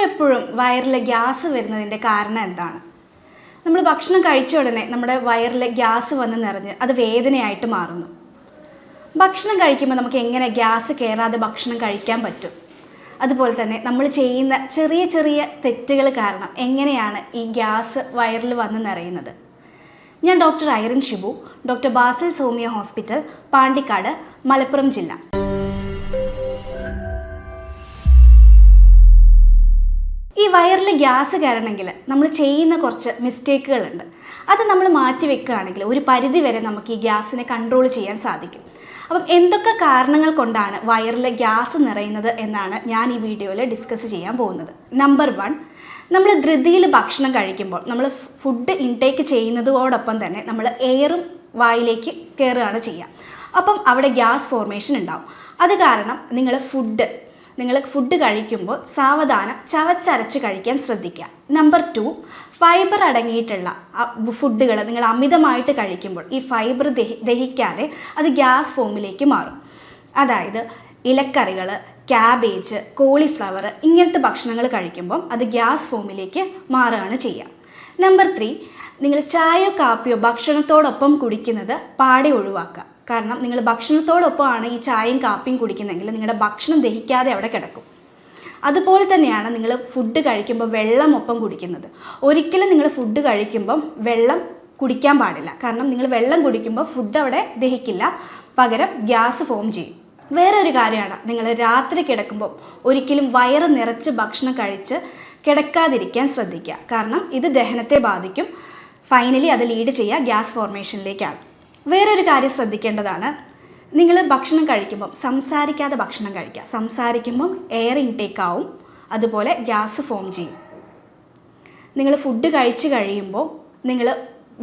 എപ്പോഴും വയറിൽ ഗ്യാസ് വരുന്നതിൻ്റെ കാരണം എന്താണ്? നമ്മൾ ഭക്ഷണം കഴിച്ച ഉടനെ നമ്മുടെ വയറിൽ ഗ്യാസ് വന്ന് നിറഞ്ഞ് അത് വേദനയായിട്ട് മാറുന്നു. ഭക്ഷണം കഴിക്കുമ്പോൾ നമുക്ക് എങ്ങനെ ഗ്യാസ് കയറാതെ ഭക്ഷണം കഴിക്കാൻ പറ്റും? അതുപോലെ തന്നെ നമ്മൾ ചെയ്യുന്ന ചെറിയ ചെറിയ തെറ്റുകൾ കാരണം എങ്ങനെയാണ് ഈ ഗ്യാസ് വയറിൽ വന്ന് നിറയുന്നത്? ഞാൻ doctor Irene Shibu, doctor Basil Soumya hospital, Pandikkad, Malappuram ജില്ല. ഈ വയറിൽ ഗ്യാസ് കയറണമെങ്കിൽ നമ്മൾ ചെയ്യുന്ന കുറച്ച് മിസ്റ്റേക്കുകളുണ്ട്. അത് നമ്മൾ മാറ്റി വെക്കുകയാണെങ്കിൽ ഒരു പരിധി വരെ നമുക്ക് ഈ ഗ്യാസിനെ കൺട്രോൾ ചെയ്യാൻ സാധിക്കും. അപ്പം എന്തൊക്കെ കാരണങ്ങൾ കൊണ്ടാണ് വയറിൽ ഗ്യാസ് നിറയുന്നത് എന്നാണ് ഞാൻ ഈ വീഡിയോയിൽ ഡിസ്കസ് ചെയ്യാൻ പോകുന്നത്. നമ്പർ 1, നമ്മൾ ധൃതിയിൽ ഭക്ഷണം കഴിക്കുമ്പോൾ നമ്മൾ ഫുഡ് ഇൻടേക്ക് ചെയ്യുന്നതോടൊപ്പം തന്നെ നമ്മൾ എയറും വായിലേക്ക് കയറുകയാണ് ചെയ്യുക. അപ്പം അവിടെ ഗ്യാസ് ഫോർമേഷൻ ഉണ്ടാവും. അത് കാരണം നിങ്ങൾ ഫുഡ് കഴിക്കുമ്പോൾ സാവധാനം ചവച്ചരച്ച് കഴിക്കാൻ ശ്രദ്ധിക്കുക. നമ്പർ 2, ഫൈബർ അടങ്ങിയിട്ടുള്ള ഫുഡുകൾ നിങ്ങൾ അമിതമായിട്ട് കഴിക്കുമ്പോൾ ഈ ഫൈബർ ദഹിക്കാതെ അത് ഗ്യാസ് ഫോമിലേക്ക് മാറും. അതായത് ഇലക്കറികൾ, ക്യാബേജ്, കോളിഫ്ലവർ ഇങ്ങനത്തെ ഭക്ഷണങ്ങൾ കഴിക്കുമ്പം അത് ഗ്യാസ് ഫോമിലേക്ക് മാറുകയാണ് ചെയ്യുക. നമ്പർ 3, നിങ്ങൾ ചായയോ കാപ്പിയോ ഭക്ഷണത്തോടൊപ്പം കുടിക്കുന്നത് പാടെ ഒഴിവാക്കുക. കാരണം നിങ്ങൾ ഭക്ഷണത്തോടൊപ്പമാണ് ഈ ചായയും കാപ്പിയും കുടിക്കുന്നതെങ്കിൽ നിങ്ങളുടെ ഭക്ഷണം ദഹിക്കാതെ അവിടെ കിടക്കും. അതുപോലെ തന്നെയാണ് നിങ്ങൾ ഫുഡ് കഴിക്കുമ്പോൾ വെള്ളം ഒപ്പം കുടിക്കുന്നത്. ഒരിക്കലും നിങ്ങൾ ഫുഡ് കഴിക്കുമ്പം വെള്ളം കുടിക്കാൻ പാടില്ല. കാരണം നിങ്ങൾ വെള്ളം കുടിക്കുമ്പോൾ ഫുഡ് അവിടെ ദഹിക്കില്ല, പകരം ഗ്യാസ് ഫോം ചെയ്യും. വേറെ ഒരു കാര്യമാണ്, നിങ്ങൾ രാത്രി കിടക്കുമ്പോൾ ഒരിക്കലും വയറ് നിറച്ച് ഭക്ഷണം കഴിച്ച് കിടക്കാതിരിക്കാൻ ശ്രദ്ധിക്കുക. കാരണം ഇത് ദഹനത്തെ ബാധിക്കും. ഫൈനലി അത് ലീഡ് ചെയ്യുക ഗ്യാസ് ഫോർമേഷനിലേക്കാണ്. വേറൊരു കാര്യം ശ്രദ്ധിക്കേണ്ടതാണ്, നിങ്ങൾ ഭക്ഷണം കഴിക്കുമ്പം സംസാരിക്കാതെ ഭക്ഷണം കഴിക്കുക. സംസാരിക്കുമ്പം എയർ ഇൻടേക്ക് ആവും, അതുപോലെ ഗ്യാസ് ഫോം ചെയ്യും. നിങ്ങൾ ഫുഡ് കഴിച്ച് കഴിയുമ്പോൾ നിങ്ങൾ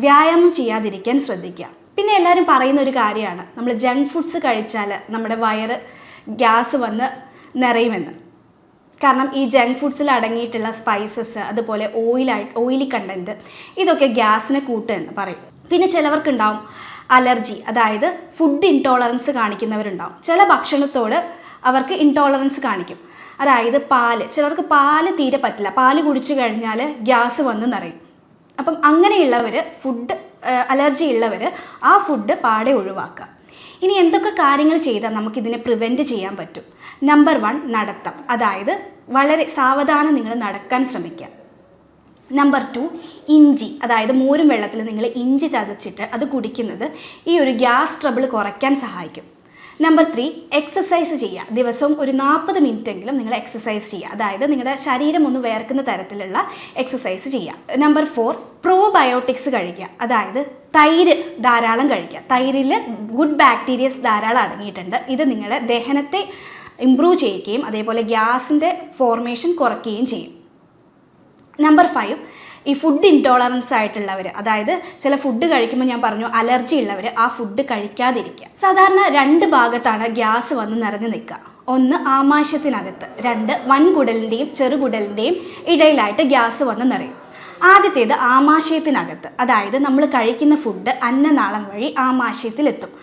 വ്യായാമം ചെയ്യാതിരിക്കാൻ ശ്രദ്ധിക്കുക. പിന്നെ എല്ലാവരും പറയുന്ന ഒരു കാര്യമാണ്, നമ്മൾ ജങ്ക് ഫുഡ്സ് കഴിച്ചാൽ നമ്മുടെ വയറ് ഗ്യാസ് വന്ന് നിറയുമെന്ന്. കാരണം ഈ ജങ്ക് ഫുഡ്സിൽ അടങ്ങിയിട്ടുള്ള സ്പൈസസ്, അതുപോലെ ഓയിലി കണ്ടൻറ്റ് ഇതൊക്കെ ഗ്യാസിനെ കൂട്ടുമെന്ന് പറയും. പിന്നെ ചിലവർക്കുണ്ടാവും അലർജി, അതായത് ഫുഡ് ഇൻടോളറൻസ് കാണിക്കുന്നവരുണ്ടാവും. ചില ഭക്ഷണത്തോട് അവർക്ക് ഇൻടോളറൻസ് കാണിക്കും. അതായത് ചിലർക്ക് പാല് തീരെ പറ്റില്ല, പാല് കുടിച്ചു കഴിഞ്ഞാൽ ഗ്യാസ് വന്ന് നിറയും. അപ്പം അങ്ങനെയുള്ളവർ, ഫുഡ് അലർജി ഉള്ളവർ ആ ഫുഡ് പാടെ ഒഴിവാക്കുക. ഇനി എന്തൊക്കെ കാര്യങ്ങൾ ചെയ്താൽ നമുക്കിതിനെ പ്രിവെൻറ്റ് ചെയ്യാൻ പറ്റും? നമ്പർ 1, നടത്തം. അതായത് വളരെ സാവധാനം നിങ്ങൾ നടക്കാൻ ശ്രമിക്കുക. നമ്പർ 2, ഇഞ്ചി. അതായത് മോരും വെള്ളത്തിൽ നിങ്ങൾ ഇഞ്ചി ചതച്ചിട്ട് അത് കുടിക്കുന്നത് ഈ ഒരു ഗ്യാസ് ട്രബിൾ കുറയ്ക്കാൻ സഹായിക്കും. നമ്പർ 3, എക്സസൈസ് ചെയ്യുക. ദിവസവും ഒരു 40 മിനിറ്റെങ്കിലും നിങ്ങൾ എക്സസൈസ് ചെയ്യുക. അതായത് നിങ്ങളുടെ ശരീരം ഒന്ന് വേർക്കുന്ന തരത്തിലുള്ള എക്സസൈസ് ചെയ്യുക. നമ്പർ 4, പ്രോബയോട്ടിക്സ് കഴിക്കുക. അതായത് തൈര് ധാരാളം കഴിക്കുക. തൈരിൽ ഗുഡ് ബാക്ടീരിയസ് ധാരാളം അടങ്ങിയിട്ടുണ്ട്. ഇത് നിങ്ങളുടെ ദഹനത്തെ ഇംപ്രൂവ് ചെയ്യുകയും അതേപോലെ ഗ്യാസിൻ്റെ ഫോർമേഷൻ കുറയ്ക്കുകയും ചെയ്യും. നമ്പർ 5, ഈ ഫുഡ് ഇൻടോളറൻസ് ആയിട്ടുള്ളവർ, അതായത് ചില ഫുഡ് കഴിക്കുമ്പോൾ ഞാൻ പറഞ്ഞു അലർജി ഉള്ളവർ ആ ഫുഡ് കഴിക്കാതിരിക്കുക. സാധാരണ 2 ഭാഗത്താണ് ഗ്യാസ് വന്ന് നിറഞ്ഞു നിൽക്കുക. 1 ആമാശയത്തിനകത്ത്, 2 വൻകുടലിൻ്റെയും ചെറുകുടലിൻ്റെയും ഇടയിലായിട്ട് ഗ്യാസ് വന്ന് നിറയും. ആദ്യത്തേത് ആമാശയത്തിനകത്ത്, അതായത് നമ്മൾ കഴിക്കുന്ന ഫുഡ് അന്നനാളം വഴി ആമാശയത്തിലെത്തും.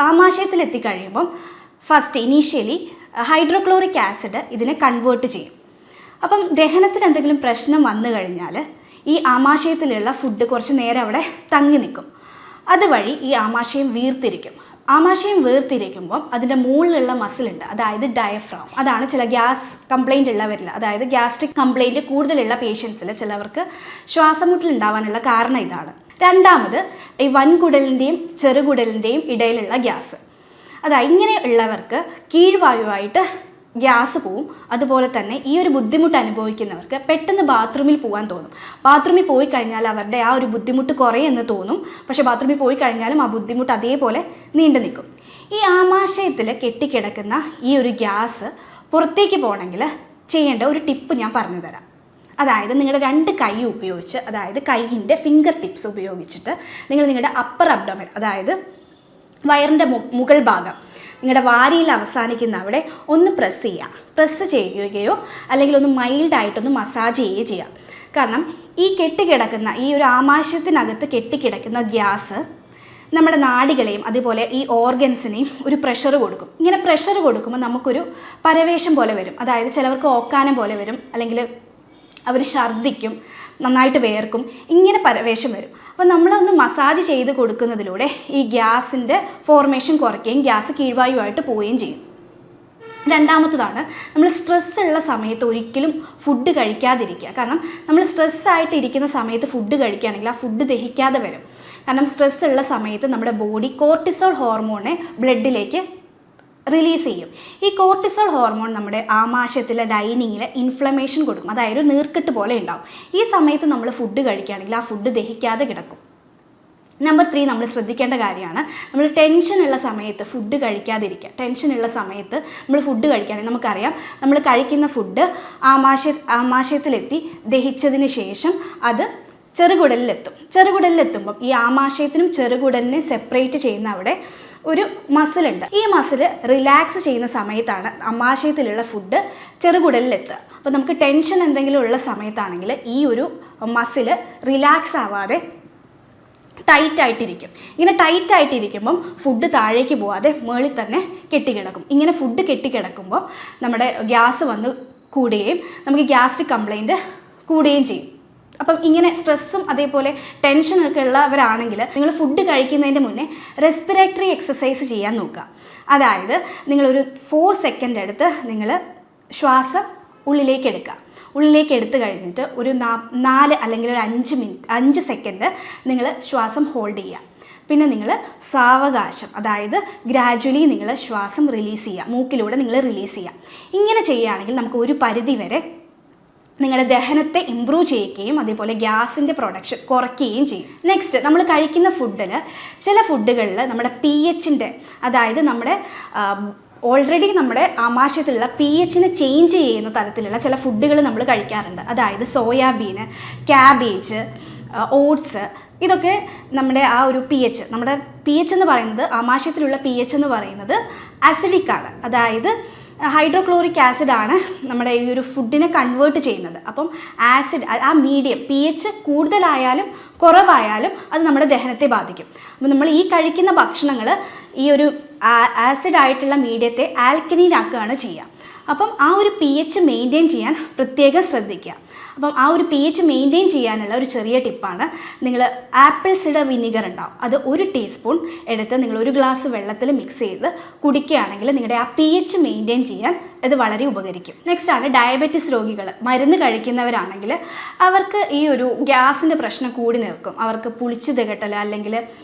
ആമാശയത്തിലെത്തിക്കഴിയുമ്പം ഇനീഷ്യലി ഹൈഡ്രോക്ലോറിക് ആസിഡ് ഇതിനെ കൺവേർട്ട് ചെയ്യും. അപ്പം ദഹനത്തിന് എന്തെങ്കിലും പ്രശ്നം വന്നു കഴിഞ്ഞാൽ ഈ ആമാശയത്തിലുള്ള ഫുഡ് കുറച്ച് നേരം അവിടെ തങ്ങി നിൽക്കും. അതുവഴി ഈ ആമാശയം വീർത്തിരിക്കും. ആമാശയം വീർത്തിരിക്കുമ്പം അതിൻ്റെ മുകളിലുള്ള മസിലുണ്ട്, അതായത് ഡയഫ്രാം. അതാണ് ചില ഗ്യാസ് കംപ്ലൈൻറ്റ് ഉള്ളവരിൽ, അതായത് ഗ്യാസ്ട്രിക് കംപ്ലൈൻറ്റ് കൂടുതലുള്ള പേഷ്യൻസിൽ ചിലവർക്ക് ശ്വാസമുട്ടലുണ്ടാവാനുള്ള കാരണം ഇതാണ്. രണ്ടാമത് ഈ വൻകുടലിൻ്റെയും ചെറുകുടലിൻ്റെയും ഇടയിലുള്ള ഗ്യാസ്. അതായത് ഇങ്ങനെയുള്ളവർക്ക് കീഴ്വായുവായിട്ട് ഗ്യാസ് പോവും. അതുപോലെ തന്നെ ഈ ഒരു ബുദ്ധിമുട്ട് അനുഭവിക്കുന്നവർക്ക് പെട്ടെന്ന് ബാത്റൂമിൽ പോകാൻ തോന്നും. ബാത്റൂമിൽ പോയി കഴിഞ്ഞാൽ അവരുടെ ആ ഒരു ബുദ്ധിമുട്ട് കുറയെന്ന് തോന്നും. പക്ഷേ ബാത്റൂമിൽ പോയി കഴിഞ്ഞാലും ആ ബുദ്ധിമുട്ട് അതേപോലെ നീണ്ടു നിൽക്കും. ഈ ആമാശയത്തിൽ കെട്ടിക്കിടക്കുന്ന ഈ ഒരു ഗ്യാസ് പുറത്തേക്ക് പോകണമെങ്കിൽ ചെയ്യേണ്ട ഒരു ടിപ്പ് ഞാൻ പറഞ്ഞു തരാം. അതായത് നിങ്ങളുടെ 2 കൈ ഉപയോഗിച്ച്, അതായത് കൈയിൻ്റെ ഫിംഗർ ടിപ്സ് ഉപയോഗിച്ചിട്ട് നിങ്ങൾ നിങ്ങളുടെ അപ്പർ അബ്ഡോമൻ, അതായത് വയറിൻ്റെ മുകൾ ഭാഗം, നിങ്ങളുടെ വാരിയിൽ അവസാനിക്കുന്ന അവിടെ ഒന്ന് പ്രസ് ചെയ്യുകയോ അല്ലെങ്കിൽ ഒന്ന് മൈൽഡായിട്ടൊന്ന് മസാജ് ചെയ്യുകയോ ചെയ്യാം. കാരണം ഈ കെട്ടിക്കിടക്കുന്ന ഈ ഒരു ആമാശയത്തിനകത്ത് കെട്ടിക്കിടക്കുന്ന ഗ്യാസ് നമ്മുടെ നാഡികളെയും അതുപോലെ ഈ ഓർഗൻസിനെയും ഒരു പ്രഷർ കൊടുക്കും. ഇങ്ങനെ പ്രഷർ കൊടുക്കുമ്പോൾ നമുക്കൊരു പരവേശം പോലെ വരും. അതായത് ചിലവർക്ക് ഓക്കാനം പോലെ വരും, അല്ലെങ്കിൽ അവർ ഛർദ്ദിക്കും, നന്നായിട്ട് വേർക്കും, ഇങ്ങനെ പരവേശം വരും. അപ്പോൾ നമ്മളൊന്ന് മസാജ് ചെയ്ത് കൊടുക്കുന്നതിലൂടെ ഈ ഗ്യാസിൻ്റെ ഫോർമേഷൻ കുറയ്ക്കുകയും ഗ്യാസ് കീഴ്വായുവായിട്ട് പോവുകയും ചെയ്യും. രണ്ടാമത്തതാണ്, നമ്മൾ സ്ട്രെസ്സുള്ള സമയത്ത് ഒരിക്കലും ഫുഡ് കഴിക്കാതിരിക്കുക. കാരണം നമ്മൾ സ്ട്രെസ്സായിട്ട് ഇരിക്കുന്ന സമയത്ത് ഫുഡ് കഴിക്കുകയാണെങ്കിൽ ആ ഫുഡ് ദഹിക്കാതെ വരും. കാരണം സ്ട്രെസ്സുള്ള സമയത്ത് നമ്മുടെ ബോഡി കോർട്ടിസോൾ ഹോർമോണെ ബ്ലഡിലേക്ക് റിലീസ് ചെയ്യും. ഈ കോർട്ടിസോൾ ഹോർമോൺ നമ്മുടെ ആമാശയത്തിലെ ലൈനിങ്ങിൽ ഇൻഫ്ലമേഷൻ കൊടുക്കും, അതായത് നീർക്കെട്ട് പോലെ ഉണ്ടാവും. ഈ സമയത്ത് നമ്മൾ ഫുഡ് കഴിക്കുകയാണെങ്കിൽ ആ ഫുഡ് ദഹിക്കാതെ കിടക്കും. നമ്പർ 3 നമ്മൾ ശ്രദ്ധിക്കേണ്ട കാര്യമാണ്, നമ്മൾ ടെൻഷനുള്ള സമയത്ത് ഫുഡ് കഴിക്കാതിരിക്കുക. ടെൻഷനുള്ള സമയത്ത് നമ്മൾ ഫുഡ് കഴിക്കുകയാണെങ്കിൽ നമുക്കറിയാം, നമ്മൾ കഴിക്കുന്ന ഫുഡ് ആമാശയത്തിലെത്തി ദഹിച്ചതിന് ശേഷം അത് ചെറുകുടലിലെത്തുമ്പം ഈ ആമാശയത്തിനും ചെറുകുടലിനെ സെപ്പറേറ്റ് ചെയ്യുന്ന അവിടെ ഒരു മസിലുണ്ട്. ഈ മസിൽ റിലാക്സ് ചെയ്യുന്ന സമയത്താണ് ആമാശയത്തിലുള്ള ഫുഡ് ചെറുകുടലിലെത്തുക. അപ്പോൾ നമുക്ക് ടെൻഷൻ എന്തെങ്കിലും ഉള്ള സമയത്താണെങ്കിൽ ഈ ഒരു മസിൽ റിലാക്സ് ആവാതെ ടൈറ്റായിട്ടിരിക്കും. ഇങ്ങനെ ടൈറ്റായിട്ടിരിക്കുമ്പം ഫുഡ് താഴേക്ക് പോവാതെ മേളിൽ തന്നെ കെട്ടിക്കിടക്കും. ഇങ്ങനെ ഫുഡ് കെട്ടിക്കിടക്കുമ്പോൾ നമ്മുടെ ഗ്യാസ് വന്ന് കൂടുകയും നമുക്ക് ഗ്യാസ്ട്രിക് കംപ്ലൈൻറ്റ് കൂടുകയും ചെയ്യും. അപ്പം ഇങ്ങനെ സ്ട്രെസ്സും അതേപോലെ ടെൻഷനൊക്കെ ഉള്ളവരാണെങ്കിൽ നിങ്ങൾ ഫുഡ് കഴിക്കുന്നതിൻ്റെ മുന്നേ റെസ്പിറേറ്ററി എക്സസൈസ് ചെയ്യാൻ നോക്കുക. അതായത് നിങ്ങളൊരു 4 സെക്കൻഡ് എടുത്ത് നിങ്ങൾ ശ്വാസം ഉള്ളിലേക്ക് എടുത്ത് കഴിഞ്ഞിട്ട് ഒരു 4 അല്ലെങ്കിൽ ഒരു 5 സെക്കൻഡ് നിങ്ങൾ ശ്വാസം ഹോൾഡ് ചെയ്യുക. പിന്നെ നിങ്ങൾ സാവകാശം, അതായത് ഗ്രാജ്വലി നിങ്ങൾ ശ്വാസം റിലീസ് ചെയ്യുക, മൂക്കിലൂടെ നിങ്ങൾ റിലീസ് ചെയ്യുക. ഇങ്ങനെ ചെയ്യുകയാണെങ്കിൽ നമുക്ക് ഒരു പരിധി വരെ നിങ്ങളുടെ ദഹനത്തെ ഇമ്പ്രൂവ് ചെയ്യുകയും അതേപോലെ ഗ്യാസിൻ്റെ പ്രൊഡക്ഷൻ കുറയ്ക്കുകയും ചെയ്യും. നെക്സ്റ്റ്, നമ്മൾ കഴിക്കുന്ന ഫുഡിൽ ചില ഫുഡുകളിൽ നമ്മുടെ pHൻ്റെ, അതായത് നമ്മുടെ ഓൾറെഡി നമ്മുടെ ആമാശയത്തിലുള്ള pHനെ ചേഞ്ച് ചെയ്യുന്ന തരത്തിലുള്ള ചില ഫുഡുകൾ നമ്മൾ കഴിക്കാറുണ്ട്. അതായത് സോയാബീന്, ക്യാബേജ്, ഓട്സ്, ഇതൊക്കെ നമ്മുടെ ആ ഒരു നമ്മുടെ pH എന്ന് പറയുന്നത്, ആമാശയത്തിലുള്ള pH എന്ന് പറയുന്നത് അസിഡിക് ആണ്. അതായത് ഹൈഡ്രോക്ലോറിക് ആസിഡാണ് നമ്മുടെ ഈ ഒരു ഫുഡിനെ കൺവേർട്ട് ചെയ്യുന്നത്. അപ്പം ആസിഡ്, ആ മീഡിയം pH കൂടുതലായാലും കുറവായാലും അത് നമ്മുടെ ദഹനത്തെ ബാധിക്കും. അപ്പം നമ്മൾ ഈ കഴിക്കുന്ന ഭക്ഷണങ്ങൾ ഈ ഒരു ആസിഡായിട്ടുള്ള മീഡിയത്തെ ആൽക്കലീൻ ആക്കുകയാണ് ചെയ്യുക. അപ്പം ആ ഒരു pH മെയിൻറ്റെയിൻ ചെയ്യാൻ പ്രത്യേകം ശ്രദ്ധിക്കുക. അപ്പം ആ ഒരു pH മെയിൻറ്റെയിൻ ചെയ്യാനുള്ള ഒരു ചെറിയ ടിപ്പാണ്, നിങ്ങൾ ആപ്പിൾ സിഡർ വിനീഗർ ഉണ്ടാവും, അത് 1 ടീസ്പൂൺ എടുത്ത് നിങ്ങൾ 1 ഗ്ലാസ് വെള്ളത്തിൽ മിക്സ് ചെയ്ത് കുടിക്കുകയാണെങ്കിൽ നിങ്ങളുടെ ആ pH മെയിൻറ്റെയിൻ ചെയ്യാൻ ഇത് വളരെ ഉപകരിക്കും. നെക്സ്റ്റ് ആണ് ഡയബറ്റിസ് രോഗികൾ. മരുന്ന് കഴിക്കുന്നവരാണെങ്കിൽ അവർക്ക് ഈ ഒരു ഗ്യാസിൻ്റെ പ്രശ്നം കൂടി നിൽക്കും. അവർക്ക് പുളിച്ച് തികട്ടൽ, അല്ലെങ്കിൽ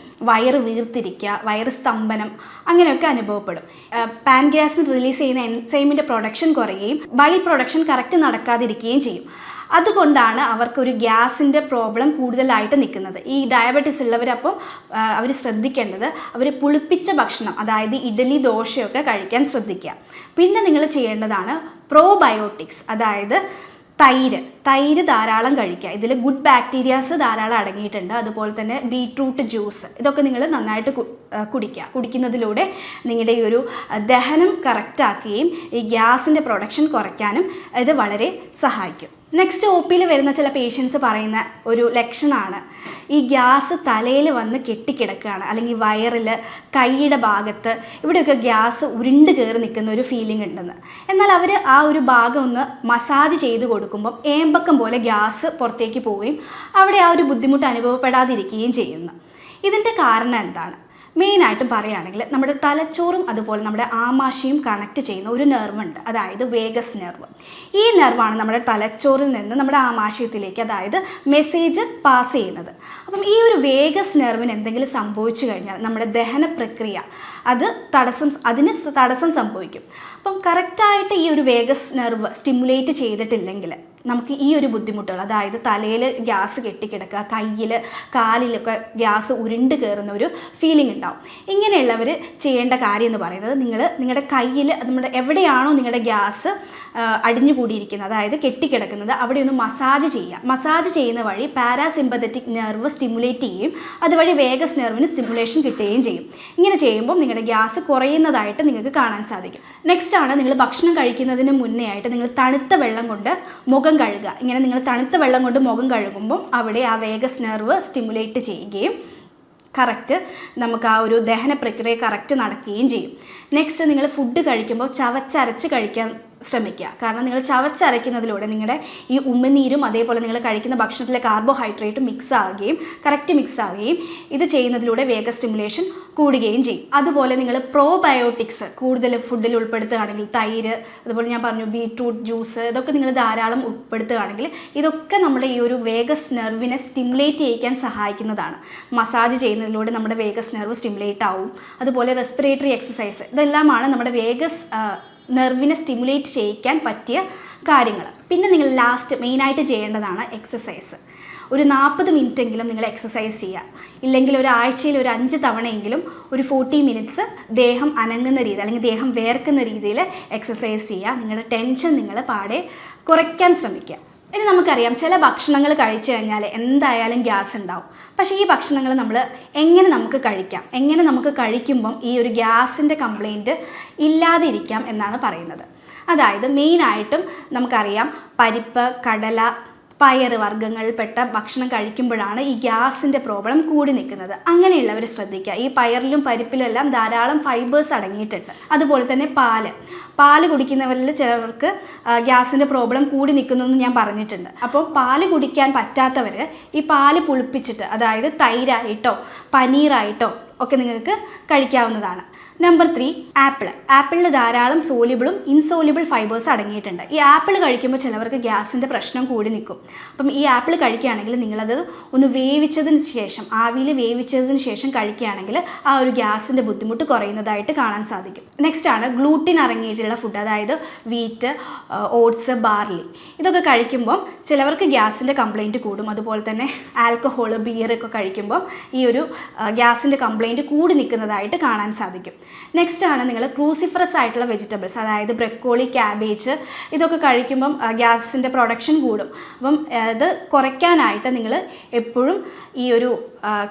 വയറ് വീർത്തിരിക്കുക, വയറ് സ്തംഭനം, അങ്ങനെയൊക്കെ അനുഭവപ്പെടും. പാൻക്രിയാസിന് റിലീസ് ചെയ്യുന്ന എൻസൈമിൻ്റെ പ്രൊഡക്ഷൻ കുറയുകയും ബൈൽ പ്രൊഡക്ഷൻ കറക്റ്റ് നടക്കാതിരിക്കുകയും ചെയ്യും. അതുകൊണ്ടാണ് അവർക്കൊരു ഗ്യാസിൻ്റെ പ്രോബ്ലം കൂടുതലായിട്ട് നിൽക്കുന്നത്. ഈ ഡയബറ്റീസ് ഉള്ളവരപ്പം അവർ ശ്രദ്ധിക്കേണ്ടത്, അവർ പുളിപ്പിച്ച ഭക്ഷണം, അതായത് ഇഡ്ഡലി, ദോശയൊക്കെ കഴിക്കാൻ ശ്രദ്ധിക്കുക. പിന്നെ നിങ്ങൾ ചെയ്യേണ്ടതാണ് പ്രോബയോട്ടിക്സ്, അതായത് തൈര് ധാരാളം കഴിക്കുക. ഇതിൽ ഗുഡ് ബാക്ടീരിയാസ് ധാരാളം അടങ്ങിയിട്ടുണ്ട്. അതുപോലെ തന്നെ ബീട്രൂട്ട് ജ്യൂസ്, ഇതൊക്കെ നിങ്ങൾ നന്നായിട്ട് കുടിക്കുന്നതിലൂടെ നിങ്ങളുടെ ഈ ഒരു ദഹനം കറക്റ്റാക്കുകയും ഈ ഗ്യാസിൻ്റെ പ്രൊഡക്ഷൻ കുറയ്ക്കാനും ഇത് വളരെ സഹായിക്കും. നെക്സ്റ്റ്, OPയിൽ വരുന്ന ചില പേഷ്യൻസ് പറയുന്ന ഒരു ലക്ഷണമാണ് ഈ ഗ്യാസ് തലയിൽ വന്ന് കെട്ടിക്കിടക്കുകയാണ്, അല്ലെങ്കിൽ വയറിൽ, കൈയുടെ ഭാഗത്ത് ഇവിടെയൊക്കെ ഗ്യാസ് ഉരുണ്ട് കയറി നിൽക്കുന്ന ഒരു ഫീലിംഗ് ഉണ്ടെന്ന്. എന്നാൽ അവർ ആ ഒരു ഭാഗം ഒന്ന് മസാജ് ചെയ്ത് കൊടുക്കുമ്പം ഏമ്പക്കം പോലെ ഗ്യാസ് പുറത്തേക്ക് പോവുകയും അവിടെ ആ ഒരു ബുദ്ധിമുട്ട് അനുഭവപ്പെടാതിരിക്കുകയും ചെയ്യുന്നു. ഇതിൻ്റെ കാരണം എന്താണ്? മെയിനായിട്ടും പറയുകയാണെങ്കിൽ നമ്മുടെ തലച്ചോറും അതുപോലെ നമ്മുടെ ആമാശയും കണക്ട് ചെയ്യുന്ന ഒരു നെർവുണ്ട്, അതായത് വേഗസ് നെർവ്. ഈ നെർവാണ് നമ്മുടെ തലച്ചോറിൽ നിന്ന് നമ്മുടെ ആമാശയത്തിലേക്ക്, അതായത് മെസ്സേജ് പാസ് ചെയ്യുന്നത്. അപ്പം ഈ ഒരു വേഗസ് നെർവിന് എന്തെങ്കിലും സംഭവിച്ചു കഴിഞ്ഞാൽ നമ്മുടെ ദഹന പ്രക്രിയ അതിന് തടസ്സം സംഭവിക്കും. അപ്പം കറക്റ്റായിട്ട് ഈ ഒരു വേഗസ് നെർവ് സ്റ്റിമുലേറ്റ് ചെയ്തിട്ടില്ലെങ്കിൽ നമുക്ക് ഈ ഒരു ബുദ്ധിമുട്ടുകൾ, അതായത് തലയിൽ ഗ്യാസ് കെട്ടിക്കിടക്കുക, കയ്യിൽ, കാലിലൊക്കെ ഗ്യാസ് ഉരുണ്ട് കയറുന്ന ഒരു ഫീലിംഗ് ഉണ്ടാവും. ഇങ്ങനെയുള്ളവർ ചെയ്യേണ്ട കാര്യം എന്ന് പറയുന്നത്, നിങ്ങളുടെ കയ്യിൽ, നമ്മുടെ എവിടെയാണോ നിങ്ങളുടെ ഗ്യാസ് അടിഞ്ഞുകൂടിയിരിക്കുന്നത്, അതായത് കെട്ടിക്കിടക്കുന്നത്, അവിടെ ഒന്ന് മസാജ് ചെയ്യുക. മസാജ് ചെയ്യുന്ന വഴി പാരാസിമ്പത്തറ്റിക് നെർവ് സ്റ്റിമുലേറ്റ് ചെയ്യുകയും അതുവഴി വേഗസ് നെർവിന് സ്റ്റിമുലേഷൻ കിട്ടുകയും ചെയ്യും. ഇങ്ങനെ ചെയ്യുമ്പോൾ നിങ്ങളുടെ ഗ്യാസ് കുറയുന്നതായിട്ട് നിങ്ങൾക്ക് കാണാൻ സാധിക്കും. നെക്സ്റ്റ് ആണ്, നിങ്ങൾ ഭക്ഷണം കഴിക്കുന്നതിന് മുന്നേ ആയിട്ട് നിങ്ങൾ തണുത്ത വെള്ളം കൊണ്ട് മുഖം കഴുകുക. ഇങ്ങനെ നിങ്ങൾ തണുത്ത വെള്ളം കൊണ്ട് മുഖം കഴുകുമ്പം അവിടെ ആ വേഗസ് നെർവ് സ്റ്റിമുലേറ്റ് ചെയ്യുകയും കറക്റ്റ് നമുക്ക് ആ ഒരു ദഹന പ്രക്രിയ കറക്റ്റ് നടക്കുകയും ചെയ്യും. നെക്സ്റ്റ്, നിങ്ങൾ ഫുഡ് കഴിക്കുമ്പോൾ ചവച്ചരച്ച് കഴിക്കാൻ ശ്രമിക്കുക. കാരണം നിങ്ങൾ ചവച്ചരയ്ക്കുന്നതിലൂടെ നിങ്ങളുടെ ഈ ഉമിനീരും അതേപോലെ നിങ്ങൾ കഴിക്കുന്ന ഭക്ഷണത്തിലെ കാർബോഹൈഡ്രേറ്റും മിക്സ് ആവുകയും ഇത് ചെയ്യുന്നതിലൂടെ വേഗ സ്റ്റിമുലേഷൻ കൂടുകയും ചെയ്യും. അതുപോലെ നിങ്ങൾ പ്രോബയോട്ടിക്സ് കൂടുതൽ ഫുഡിൽ ഉൾപ്പെടുത്തുകയാണെങ്കിൽ, തൈര്, അതുപോലെ ഞാൻ പറഞ്ഞു ബീട്രൂട്ട് ജ്യൂസ്, ഇതൊക്കെ നിങ്ങൾ ധാരാളം ഉൾപ്പെടുത്തുകയാണെങ്കിൽ ഇതൊക്കെ നമ്മുടെ ഈ ഒരു വേഗസ് നെർവിനെ സ്റ്റിമുലേറ്റ് ചെയ്യിക്കാൻ സഹായിക്കുന്നതാണ്. മസാജ് ചെയ്യുന്നതിലൂടെ നമ്മുടെ വേഗസ് നെർവ് സ്റ്റിമുലേറ്റ് ആവും. അതുപോലെ റെസ്പിറേറ്ററി എക്സസൈസ്, ഇതെല്ലാമാണ് നമ്മുടെ വേഗസ് നെർവിനെ സ്റ്റിമുലേറ്റ് ചെയ്യിക്കാൻ പറ്റിയ കാര്യങ്ങൾ. പിന്നെ നിങ്ങൾ ലാസ്റ്റ് മെയിനായിട്ട് ചെയ്യേണ്ടതാണ് എക്സസൈസ്. ഒരു 40 മിനിറ്റെങ്കിലും നിങ്ങൾ എക്സസൈസ് ചെയ്യുക. ഇല്ലെങ്കിൽ ഒരാഴ്ചയിൽ ഒരു 5 തവണയെങ്കിലും ഒരു 40 മിനിറ്റ്സ് ദേഹം അനങ്ങുന്ന രീതി അല്ലെങ്കിൽ ദേഹം വേർക്കുന്ന രീതിയിൽ എക്സസൈസ് ചെയ്യുക. നിങ്ങളുടെ ടെൻഷൻ നിങ്ങൾ പാടെ കുറയ്ക്കാൻ ശ്രമിക്കുക. ഇനി നമുക്കറിയാം, ചില ഭക്ഷണങ്ങൾ കഴിച്ചു കഴിഞ്ഞാൽ എന്തായാലും ഗ്യാസ് ഉണ്ടാവും. പക്ഷേ ഈ ഭക്ഷണങ്ങൾ എങ്ങനെ നമുക്ക് കഴിക്കുമ്പം ഈ ഒരു ഗ്യാസിൻ്റെ കംപ്ലയിൻറ്റ് ഇല്ലാതിരിക്കാം എന്നാണ് പറയുന്നത്. അതായത് മെയിനായിട്ടും നമുക്കറിയാം, പരിപ്പ്, കടല, പയർ വർഗ്ഗങ്ങളിൽപ്പെട്ട ഭക്ഷണം കഴിക്കുമ്പോഴാണ് ഈ ഗ്യാസിൻ്റെ പ്രോബ്ലം കൂടി നിൽക്കുന്നത്. അങ്ങനെയുള്ളവർ ശ്രദ്ധിക്കുക. ഈ പയറിലും പരിപ്പിലും എല്ലാം ധാരാളം ഫൈബേഴ്സ് അടങ്ങിയിട്ടുണ്ട്. അതുപോലെ തന്നെ പാല് കുടിക്കുന്നവരിൽ ചിലവർക്ക് ഗ്യാസിൻ്റെ പ്രോബ്ലം കൂടി നിൽക്കുന്നു എന്ന് ഞാൻ പറഞ്ഞിട്ടുണ്ട്. അപ്പോൾ പാല് കുടിക്കാൻ പറ്റാത്തവർ ഈ പാല് പുളിപ്പിച്ചിട്ട്, അതായത് തൈരായിട്ടോ പനീറായിട്ടോ ഒക്കെ നിങ്ങൾക്ക് കഴിക്കാവുന്നതാണ്. നമ്പർ 3, ആപ്പിളിൽ ധാരാളം സോലിബിളും ഇൻസോലിബിൾ ഫൈബേഴ്സ് അടങ്ങിയിട്ടുണ്ട്. ഈ ആപ്പിൾ കഴിക്കുമ്പോൾ ചിലവർക്ക് ഗ്യാസിൻ്റെ പ്രശ്നം കൂടി നിൽക്കും. അപ്പം ഈ ആപ്പിൾ കഴിക്കുകയാണെങ്കിൽ നിങ്ങളത് ഒന്ന് ആവിയിൽ വേവിച്ചതിന് ശേഷം കഴിക്കുകയാണെങ്കിൽ ആ ഒരു ഗ്യാസിൻ്റെ ബുദ്ധിമുട്ട് കുറയുന്നതായിട്ട് കാണാൻ സാധിക്കും. നെക്സ്റ്റ് ആണ് ഗ്ലൂട്ടിൻ അടങ്ങിയിട്ടുള്ള ഫുഡ്, അതായത് വീറ്റ്, ഓട്സ്, ബാർലി, ഇതൊക്കെ കഴിക്കുമ്പം ചിലവർക്ക് ഗ്യാസിൻ്റെ കംപ്ലയിൻറ്റ് കൂടും. അതുപോലെ തന്നെ ആൽക്കഹോൾ, ബിയറൊക്കെ കഴിക്കുമ്പം ഈ ഒരു ഗ്യാസിൻ്റെ കംപ്ലയിൻറ്റ് കൂടി നിൽക്കുന്നതായിട്ട് കാണാൻ സാധിക്കും. നെക്സ്റ്റ് ആണ് നിങ്ങൾ ക്രൂസിഫറസ് ആയിട്ടുള്ള വെജിറ്റബിൾസ്, അതായത് ബ്രക്കോളി, ക്യാബേജ്, ഇതൊക്കെ കഴിക്കുമ്പം ഗ്യാസിൻ്റെ പ്രൊഡക്ഷൻ കൂടും. അപ്പം ഇത് കുറയ്ക്കാനായിട്ട് നിങ്ങൾ എപ്പോഴും ഈ ഒരു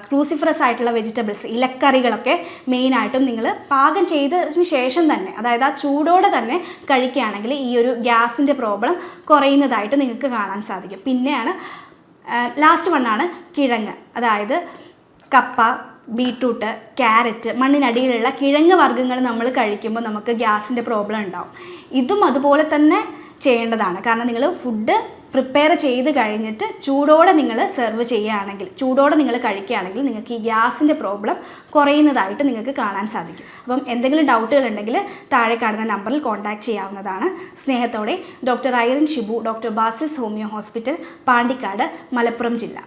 ക്രൂസിഫറസ് ആയിട്ടുള്ള വെജിറ്റബിൾസ്, ഇലക്കറികളൊക്കെ മെയിനായിട്ടും നിങ്ങൾ പാകം ചെയ്തതിന് ശേഷം തന്നെ, അതായത് ആ ചൂടോടെ തന്നെ കഴിക്കുകയാണെങ്കിൽ ഈ ഒരു ഗ്യാസിൻ്റെ പ്രോബ്ലം കുറയുന്നതായിട്ട് നിങ്ങൾക്ക് കാണാൻ സാധിക്കും. പിന്നെയാണ് ലാസ്റ്റ് വണ്ണാണ് കിഴങ്ങ്, അതായത് കപ്പ, ബീട്രൂട്ട്, ക്യാരറ്റ്, മണ്ണിനടിയിലുള്ള കിഴങ്ങ് വർഗ്ഗങ്ങൾ നമ്മൾ കഴിക്കുമ്പോൾ നമുക്ക് ഗ്യാസിൻ്റെ പ്രോബ്ലം ഉണ്ടാവും. ഇതും അതുപോലെ തന്നെ ചെയ്യേണ്ടതാണ്. കാരണം നിങ്ങൾ ഫുഡ് പ്രിപ്പയർ ചെയ്ത് കഴിഞ്ഞിട്ട് ചൂടോടെ നിങ്ങൾ സെർവ് ചെയ്യുകയാണെങ്കിൽ, ചൂടോടെ നിങ്ങൾ കഴിക്കുകയാണെങ്കിൽ നിങ്ങൾക്ക് ഈ ഗ്യാസിൻ്റെ പ്രോബ്ലം കുറയുന്നതായിട്ട് നിങ്ങൾക്ക് കാണാൻ സാധിക്കും. അപ്പം എന്തെങ്കിലും ഡൗട്ടുകൾ ഉണ്ടെങ്കിൽ താഴെ കാണുന്ന നമ്പറിൽ കോൺടാക്ട് ചെയ്യാവുന്നതാണ്. സ്നേഹത്തോടെ doctor Irene Shibu, doctor Basil's homeo hospital, Pandikkad, Malappuram ജില്ല.